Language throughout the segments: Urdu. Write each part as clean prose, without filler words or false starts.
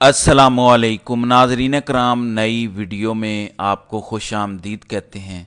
السلام علیکم ناظرین کرام، نئی ویڈیو میں آپ کو خوش آمدید کہتے ہیں۔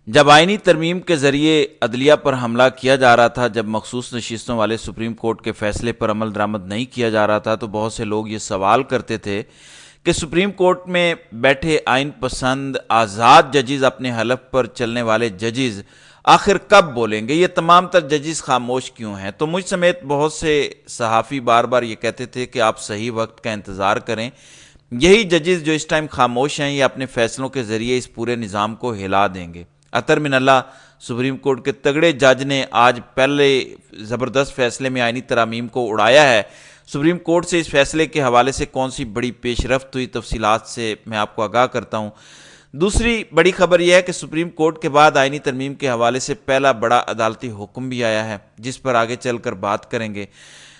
جب آئینی ترمیم کے ذریعے عدلیہ پر حملہ کیا جا رہا تھا، جب مخصوص نشستوں والے سپریم کورٹ کے فیصلے پر عمل درآمد نہیں کیا جا رہا تھا، تو بہت سے لوگ یہ سوال کرتے تھے کہ سپریم کورٹ میں بیٹھے آئین پسند آزاد ججز، اپنے حلف پر چلنے والے ججز آخر کب بولیں گے؟ یہ تمام تر ججز خاموش کیوں ہیں؟ تو مجھ سمیت بہت سے صحافی بار بار یہ کہتے تھے کہ آپ صحیح وقت کا انتظار کریں، یہی ججز جو اس ٹائم خاموش ہیں یہ اپنے فیصلوں کے ذریعے اس پورے نظام کو ہلا دیں گے۔ اطہر من اللہ سپریم کورٹ کے تگڑے جج نے آج پہلے زبردست فیصلے میں آئینی ترامیم کو اڑایا ہے۔ سپریم کورٹ سے اس فیصلے کے حوالے سے کون سی بڑی پیش رفت ہوئی، تفصیلات سے میں آپ کو آگاہ کرتا ہوں۔ دوسری بڑی خبر یہ ہے کہ سپریم کورٹ کے بعد آئینی ترمیم کے حوالے سے پہلا بڑا عدالتی حکم بھی آیا ہے، جس پر آگے چل کر بات کریں گے۔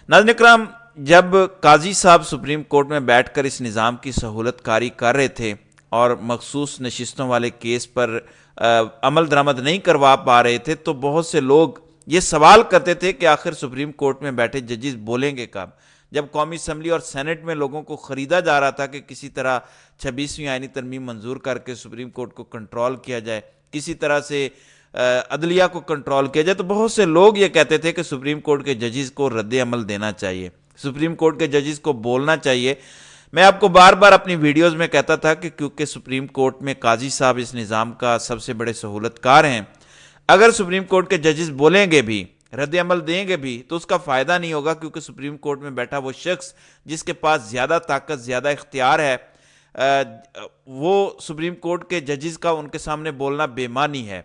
ناظرین کرام، جب قاضی صاحب سپریم کورٹ میں بیٹھ کر اس نظام کی سہولت کاری کر رہے تھے اور مخصوص نشستوں والے کیس پر عمل درآمد نہیں کروا پا رہے تھے، تو بہت سے لوگ یہ سوال کرتے تھے کہ آخر سپریم کورٹ میں بیٹھے ججز بولیں گے کب؟ جب قومی اسمبلی اور سینٹ میں لوگوں کو خریدا جا رہا تھا کہ کسی طرح 26ویں آئینی ترمیم منظور کر کے سپریم کورٹ کو کنٹرول کیا جائے، کسی طرح سے عدلیہ کو کنٹرول کیا جائے، تو بہت سے لوگ یہ کہتے تھے کہ سپریم کورٹ کے ججز کو رد عمل دینا چاہیے، سپریم کورٹ کے ججز کو بولنا چاہیے۔ میں آپ کو بار بار اپنی ویڈیوز میں کہتا تھا کہ کیونکہ سپریم کورٹ میں قاضی صاحب اس نظام کا سب سے بڑے سہولت کار ہیں، اگر سپریم کورٹ کے ججز بولیں گے بھی، رد عمل دیں گے بھی، تو اس کا فائدہ نہیں ہوگا، کیونکہ سپریم کورٹ میں بیٹھا وہ شخص جس کے پاس زیادہ طاقت، زیادہ اختیار ہے، وہ سپریم کورٹ کے ججز کا ان کے سامنے بولنا بے معنی ہے۔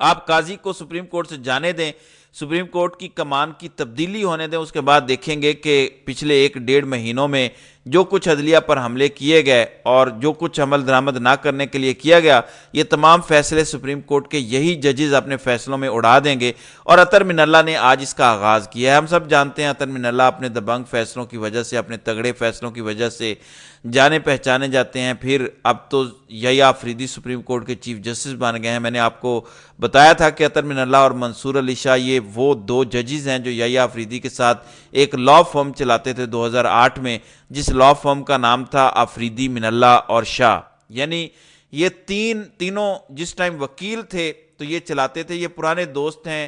آپ قاضی کو سپریم کورٹ سے جانے دیں، سپریم کورٹ کی کمان کی تبدیلی ہونے دیں، اس کے بعد دیکھیں گے کہ پچھلے 1-1.5 مہینوں میں جو کچھ عدلیہ پر حملے کیے گئے اور جو کچھ عمل درآمد نہ کرنے کے لیے کیا گیا، یہ تمام فیصلے سپریم کورٹ کے یہی ججز اپنے فیصلوں میں اڑا دیں گے۔ اور اطہر من اللہ نے آج اس کا آغاز کیا ہے۔ ہم سب جانتے ہیں اطہر من اللہ اپنے دبنگ فیصلوں کی وجہ سے، اپنے تگڑے فیصلوں کی وجہ سے جانے پہچانے جاتے ہیں۔ پھر اب تو یحییٰ آفریدی سپریم کورٹ کے چیف جسٹس بن گئے ہیں۔ میں نے آپ کو بتایا تھا کہ اطہر من اللہ اور منصور علی شاہ یہ وہ 2 ججز ہیں جو یحییٰ آفریدی کے ساتھ ایک لا فرم چلاتے تھے 2008 میں، جس لا فرم کا نام تھا آفریدی، من اللہ اور شاہ۔ یعنی یہ تینوں جس ٹائم وکیل تھے تو یہ چلاتے تھے، یہ پرانے دوست ہیں۔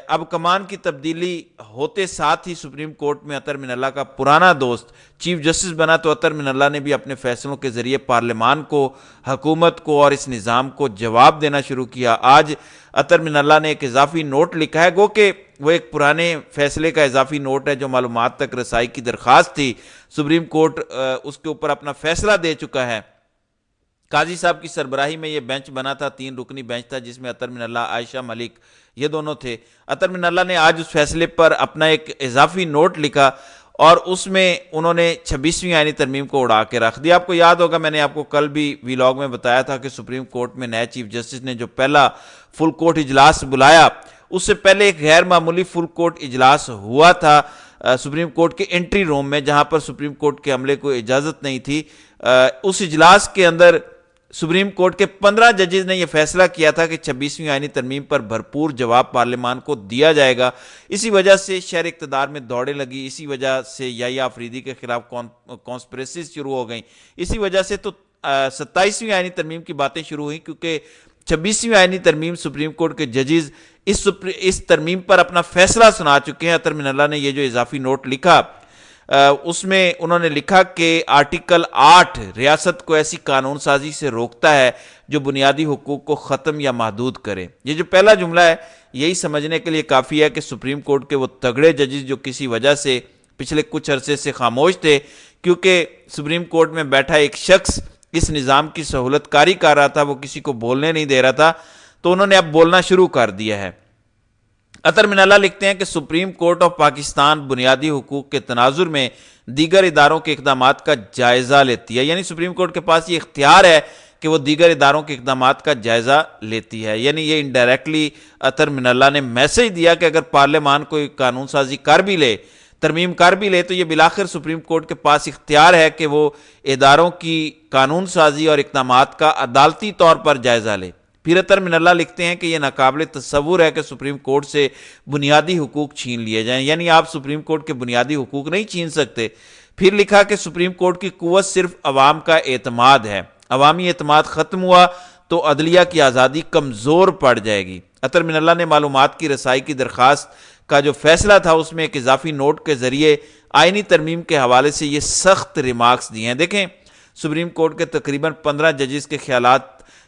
اب کمان کی تبدیلی ہوتے ساتھ ہی سپریم کورٹ میں اطہر من اللہ کا پرانا دوست چیف جسٹس بنا، تو اطہر من اللہ نے بھی اپنے فیصلوں کے ذریعے پارلیمان کو، حکومت کو اور اس نظام کو جواب دینا شروع کیا۔ آج اطہر من اللہ نے ایک اضافی نوٹ لکھا ہے، گو کہ وہ ایک پرانے فیصلے کا اضافی نوٹ ہے جو معلومات تک رسائی کی درخواست تھی، سپریم کورٹ اس کے اوپر اپنا فیصلہ دے چکا ہے۔ قاضی صاحب کی سربراہی میں یہ بینچ بنا تھا، 3 رکنی بینچ تھا، جس میں اطہر من اللہ، عائشہ ملک یہ دونوں تھے۔ اطہر من اللہ نے آج اس فیصلے پر اپنا ایک اضافی نوٹ لکھا اور اس میں انہوں نے 26ویں آئینی ترمیم کو اڑا کے رکھ دیا۔ آپ کو یاد ہوگا، میں نے آپ کو کل بھی ویلاگ میں بتایا تھا کہ سپریم کورٹ میں نئے چیف جسٹس نے جو پہلا فل کورٹ اجلاس بلایا، اس سے پہلے ایک غیر معمولی فل کورٹ اجلاس ہوا تھا سپریم کورٹ کے انٹری روم میں، جہاں پر سپریم کورٹ کے عملے کو اجازت نہیں تھی۔ اس اجلاس کے اندر سپریم کورٹ کے 15 ججز نے یہ فیصلہ کیا تھا کہ 26ویں آئینی ترمیم پر بھرپور جواب پارلیمان کو دیا جائے گا۔ اسی وجہ سے شہر اقتدار میں دوڑیں لگی، اسی وجہ سے یحییٰ آفریدی کے خلاف کانسپریسیز شروع ہو گئیں، اسی وجہ سے تو 27ویں آئینی ترمیم کی باتیں شروع ہوئیں، کیونکہ 26ویں آئینی ترمیم سپریم کورٹ کے ججز اس ترمیم پر اپنا فیصلہ سنا چکے ہیں۔ اطہر من اللہ نے یہ جو اضافی نوٹ لکھا، اس میں انہوں نے لکھا کہ آرٹیکل 8 ریاست کو ایسی قانون سازی سے روکتا ہے جو بنیادی حقوق کو ختم یا محدود کرے۔ یہ جو پہلا جملہ ہے، یہی سمجھنے کے لیے کافی ہے کہ سپریم کورٹ کے وہ تگڑے ججز جو کسی وجہ سے پچھلے کچھ عرصے سے خاموش تھے، کیونکہ سپریم کورٹ میں بیٹھا ایک شخص اس نظام کی سہولت کاری کر رہا تھا، وہ کسی کو بولنے نہیں دے رہا تھا، تو انہوں نے اب بولنا شروع کر دیا ہے۔ اطہر من اللہ لکھتے ہیں کہ سپریم کورٹ آف پاکستان بنیادی حقوق کے تناظر میں دیگر اداروں کے اقدامات کا جائزہ لیتی ہے۔ یعنی سپریم کورٹ کے پاس یہ اختیار ہے کہ وہ دیگر اداروں کے اقدامات کا جائزہ لیتی ہے۔ یعنی یہ انڈائریکٹلی اطہر من اللہ نے میسج دیا کہ اگر پارلیمان کوئی قانون سازی کر بھی لے، ترمیم کر بھی لے، تو یہ بالآخر سپریم کورٹ کے پاس اختیار ہے کہ وہ اداروں کی قانون سازی اور اقدامات کا عدالتی طور پر جائزہ لے۔ پھر اطہر من اللہ لکھتے ہیں کہ یہ ناقابل تصور ہے کہ سپریم کورٹ سے بنیادی حقوق چھین لیے جائیں۔ یعنی آپ سپریم کورٹ کے بنیادی حقوق نہیں چھین سکتے۔ پھر لکھا کہ سپریم کورٹ کی قوت صرف عوام کا اعتماد ہے، عوامی اعتماد ختم ہوا تو عدلیہ کی آزادی کمزور پڑ جائے گی۔ اطہر من اللہ نے معلومات کی رسائی کی درخواست کا جو فیصلہ تھا اس میں ایک اضافی نوٹ کے ذریعے آئینی ترمیم کے حوالے سے یہ سخت ریمارکس دیے ہیں۔ دیکھیں سپریم کورٹ کے تقریباً 15 ججز کے خیالات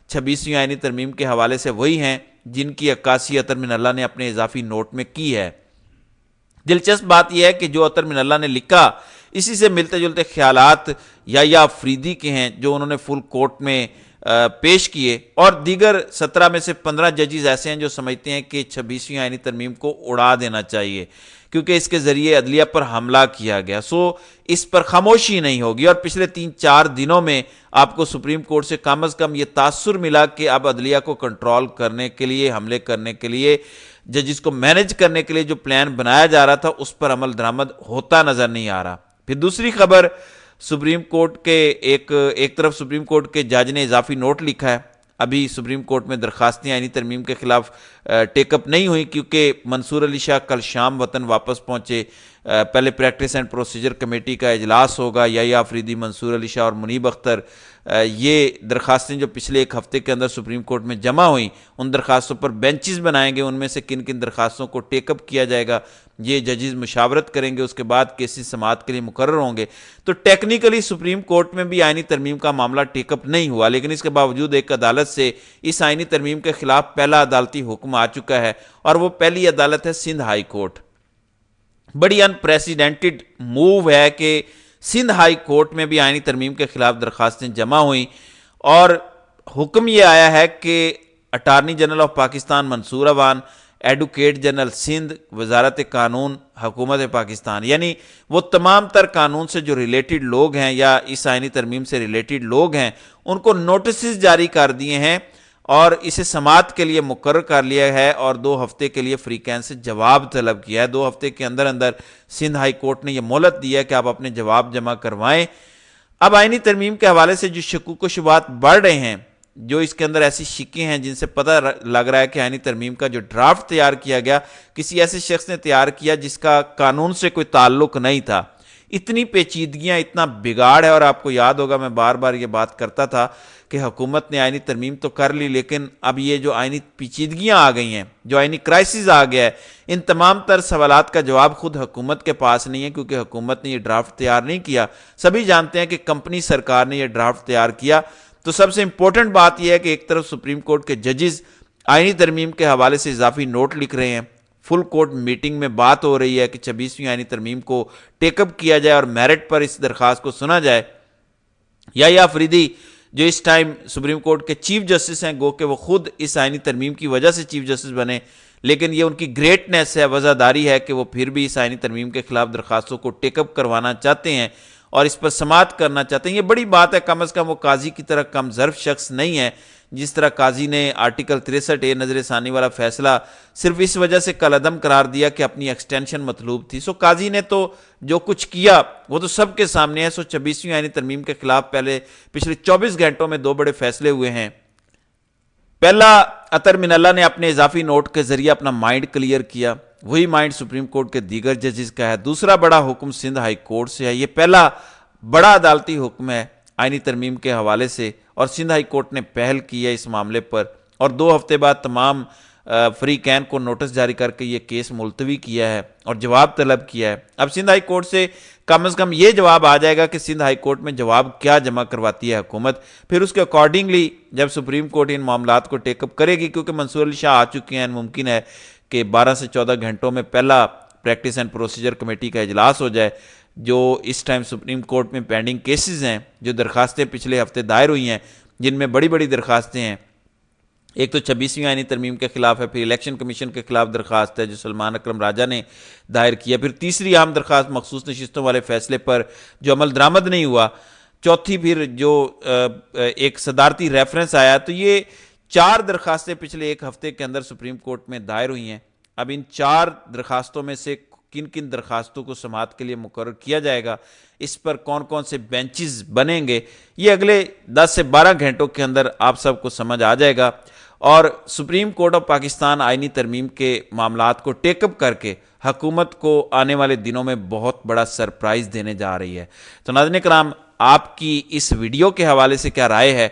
26ویں آئینی ترمیم کے حوالے سے وہی ہیں جن کی عکاسی اطہر من اللہ نے اپنے اضافی نوٹ میں کی ہے۔ دلچسپ بات یہ ہے کہ جو اطہر من اللہ نے لکھا اسی سے ملتے جلتے خیالات یا آفریدی کے ہیں جو انہوں نے فل کورٹ میں پیش کیے، اور دیگر 17 میں سے 15 ججز ایسے ہیں جو سمجھتے ہیں کہ 26ویں آئینی ترمیم کو اڑا دینا چاہیے کیونکہ اس کے ذریعے عدلیہ پر حملہ کیا گیا۔ اس پر خاموشی نہیں ہوگی، اور پچھلے 3-4 دنوں میں آپ کو سپریم کورٹ سے کم از کم یہ تاثر ملا کہ اب عدلیہ کو کنٹرول کرنے کے لیے، حملے کرنے کے لیے، ججز کو مینج کرنے کے لیے جو پلان بنایا جا رہا تھا اس پر عمل درآمد ہوتا نظر نہیں آ رہا۔ پھر دوسری خبر، سپریم کورٹ کے ایک طرف سپریم کورٹ کے جج نے اضافی نوٹ لکھا ہے۔ ابھی سپریم کورٹ میں درخواستیں آئینی ترمیم کے خلاف ٹیک اپ نہیں ہوئی کیونکہ منصور علی شاہ کل شام وطن واپس پہنچے۔ پہلے پریکٹس اینڈ پروسیجر کمیٹی کا اجلاس ہوگا، یا آفریدی، منصور علی شاہ اور منیب اختر، یہ درخواستیں جو پچھلے ایک ہفتے کے اندر سپریم کورٹ میں جمع ہوئیں ان درخواستوں پر بینچز بنائیں گے، ان میں سے کن کن درخواستوں کو ٹیک اپ کیا جائے گا یہ ججز مشاورت کریں گے، اس کے بعد کیسز سماعت کے لیے مقرر ہوں گے۔ تو ٹیکنیکلی سپریم کورٹ میں بھی آئینی ترمیم کا معاملہ ٹیک اپ نہیں ہوا، لیکن اس کے باوجود ایک عدالت سے اس آئینی ترمیم کے خلاف پہلا عدالتی حکم آ چکا ہے، اور وہ پہلی عدالت ہے سندھ ہائی کورٹ۔ بڑی انپریسیڈنٹڈ موو ہے کہ سندھ ہائی کورٹ میں بھی آئینی ترمیم کے خلاف درخواستیں جمع ہوئیں، اور حکم یہ آیا ہے کہ attorney general of Pakistan Mansoor Awan, advocate general Sindh, وزارت قانون، حکومت پاکستان، یعنی وہ تمام تر قانون سے جو ریلیٹڈ لوگ ہیں یا اس آئینی ترمیم سے ریلیٹڈ لوگ ہیں ان کو نوٹسز جاری کر دیے ہیں اور اسے سماعت کے لیے مقرر کر لیا ہے، اور 2 ہفتے کے لیے فری کین سے جواب طلب کیا ہے۔ 2 ہفتے کے اندر سندھ ہائی کورٹ نے یہ مہلت دی ہے کہ آپ اپنے جواب جمع کروائیں۔ اب آئینی ترمیم کے حوالے سے جو شکوک و شبہات بڑھ رہے ہیں، جو اس کے اندر ایسی شکیں ہیں جن سے پتہ لگ رہا ہے کہ آئینی ترمیم کا جو ڈرافٹ تیار کیا گیا کسی ایسے شخص نے تیار کیا جس کا قانون سے کوئی تعلق نہیں تھا۔ اتنی پیچیدگیاں، اتنا بگاڑ ہے، اور آپ کو یاد ہوگا میں بار بار یہ بات کرتا تھا کہ حکومت نے آئینی ترمیم تو کر لی، لیکن اب یہ جو آئینی پیچیدگیاں آ گئی ہیں، جو آئینی کرائسس آ گیا ہے، ان تمام تر سوالات کا جواب خود حکومت کے پاس نہیں ہے کیونکہ حکومت نے یہ ڈرافٹ تیار نہیں کیا۔ سبھی جانتے ہیں کہ کمپنی سرکار نے یہ ڈرافٹ تیار کیا۔ تو سب سے امپورٹنٹ بات یہ ہے کہ ایک طرف سپریم کورٹ کے ججز آئینی ترمیم کے حوالے سے اضافی نوٹ لکھ رہے ہیں، فل کورٹ میٹنگ میں بات ہو رہی ہے کہ 26ویں آئینی ترمیم کو ٹیک اپ کیا جائے اور میرٹ پر اس درخواست کو سنا جائے۔ یا آفریدی جو اس ٹائم سپریم کورٹ کے چیف جسٹس ہیں، گو کہ وہ خود اس آئینی ترمیم کی وجہ سے چیف جسٹس بنے، لیکن یہ ان کی گریٹنس ہے، وزاداری ہے کہ وہ پھر بھی اس آئینی ترمیم کے خلاف درخواستوں کو ٹیک اپ کروانا چاہتے ہیں اور اس پر سماعت کرنا چاہتے ہیں۔ یہ بڑی بات ہے، کم از کم وہ قاضی کی طرح کم ظرف شخص نہیں ہے جس طرح قاضی نے آرٹیکل 63A نظر ثانی والا فیصلہ صرف اس وجہ سے کالعدم قرار دیا کہ اپنی ایکسٹینشن مطلوب تھی۔ قاضی نے تو جو کچھ کیا وہ تو سب کے سامنے ہے۔ 26ویں آئینی ترمیم کے خلاف پچھلے 24 گھنٹوں میں 2 بڑے فیصلے ہوئے ہیں۔ پہلا، اطہر من اللہ نے اپنے اضافی نوٹ کے ذریعے اپنا مائنڈ کلیئر کیا، وہی مائنڈ سپریم کورٹ کے دیگر ججز کا ہے۔ دوسرا بڑا حکم سندھ ہائی کورٹ سے ہے، یہ پہلا بڑا عدالتی حکم ہے آئینی ترمیم کے حوالے سے، اور سندھ ہائی کورٹ نے پہل کی ہے اس معاملے پر، اور 2 ہفتے بعد تمام فری کین کو نوٹس جاری کر کے یہ کیس ملتوی کیا ہے اور جواب طلب کیا ہے۔ اب سندھ ہائی کورٹ سے کم از کم یہ جواب آ جائے گا کہ سندھ ہائی کورٹ میں جواب کیا جمع کرواتی ہے حکومت، پھر اس کے اکارڈنگلی جب سپریم کورٹ ان معاملات کو ٹیک اپ کرے گی، کیونکہ منصور علی شاہ آ چکے ہیں، ممکن ہے کہ 12 سے 14 گھنٹوں میں پہلا پریکٹس اینڈ پروسیجر کمیٹی کا اجلاس ہو جائے۔ جو اس ٹائم سپریم کورٹ میں پینڈنگ کیسز ہیں، جو درخواستیں پچھلے ہفتے دائر ہوئی ہیں، جن میں بڑی بڑی درخواستیں ہیں، ایک تو 26ویں آئینی ترمیم کے خلاف ہے، پھر الیکشن کمیشن کے خلاف درخواست ہے جو سلمان اکرم راجہ نے دائر کیا، پھر تیسری اہم درخواست مخصوص نشستوں والے فیصلے پر جو عمل درآمد نہیں ہوا، چوتھی پھر جو ایک صدارتی ریفرنس آیا۔ تو یہ 4 درخواستیں پچھلے ایک ہفتے کے اندر سپریم کورٹ میں دائر ہوئی ہیں۔ اب ان 4 درخواستوں میں سے کن کن درخواستوں کو سماعت کے لیے مقرر کیا جائے گا، اس پر کون کون سے بینچز بنیں گے، یہ اگلے 10 سے 12 گھنٹوں کے اندر آپ سب کو سمجھ آ جائے گا۔ اور سپریم کورٹ آف پاکستان آئینی ترمیم کے معاملات کو ٹیک اپ کر کے حکومت کو آنے والے دنوں میں بہت بڑا سرپرائز دینے جا رہی ہے۔ تو ناظرین کرام، آپ کی اس ویڈیو کے حوالے سے کیا رائے ہے؟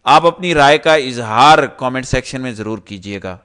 آپ اپنی رائے کا اظہار کامنٹ سیکشن میں ضرور کیجیے گا۔